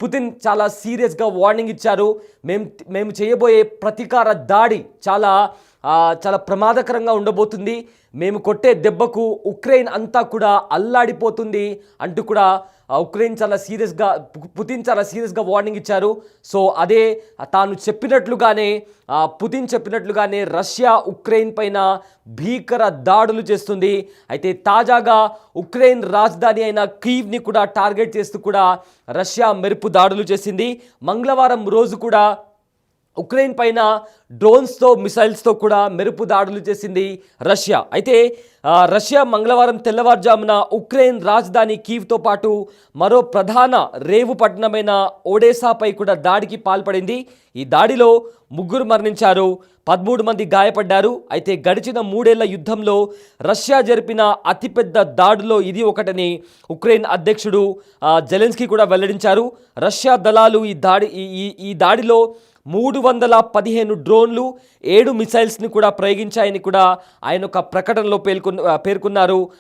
Putin చాలా సీరియస్గా warning ఇచ్చారు. మేము మేము చేయబోయే ప్రతీకార దాడి చాలా ప్రమాదకరంగా ఉండబోతుంది. మేము కొట్టే దెబ్బకు ఉక్రెయిన్ అంతా కూడా అల్లాడిపోతుంది అంటూ కూడా పుతిన్ చాలా సీరియస్గా వార్నింగ్ ఇచ్చారు. సో అదే తాను చెప్పినట్లుగానే పుతిన్ చెప్పినట్లుగానే రష్యా ఉక్రెయిన్ పైన భీకర దాడులు చేస్తుంది. అయితే తాజాగా ఉక్రెయిన్ రాజధాని అయిన కీవ్ని కూడా టార్గెట్ చేస్తూ కూడా రష్యా మెరుపు దాడులు చేసింది. మంగళవారం రోజు కూడా ఉక్రెయిన్ పైన డ్రోన్స్తో మిసైల్స్తో కూడా మెరుపు దాడులు చేసింది రష్యా. అయితే రష్యా మంగళవారం తెల్లవారుజామున ఉక్రెయిన్ రాజధాని కీవ్తో పాటు మరో ప్రధాన రేవు పట్టణమైన ఒడేసాపై కూడా దాడికి పాల్పడింది. ఈ దాడిలో 3 మరణించారు, 13 మంది గాయపడ్డారు. అయితే గడిచిన 3 ఏళ్ల యుద్ధంలో రష్యా జరిపిన అతిపెద్ద దాడిలో ఇది ఒకటని ఉక్రెయిన్ అధ్యక్షుడు జెలెన్స్కీ కూడా వెల్లడించారు. రష్యా దళాలు ఈ దాడిలో 315 డ్రోన్లు, 7 మిసైల్స్ని కూడా ప్రయోగించాయని కూడా ఆయన ఒక ప్రకటనలో పేర్కొన్నారు.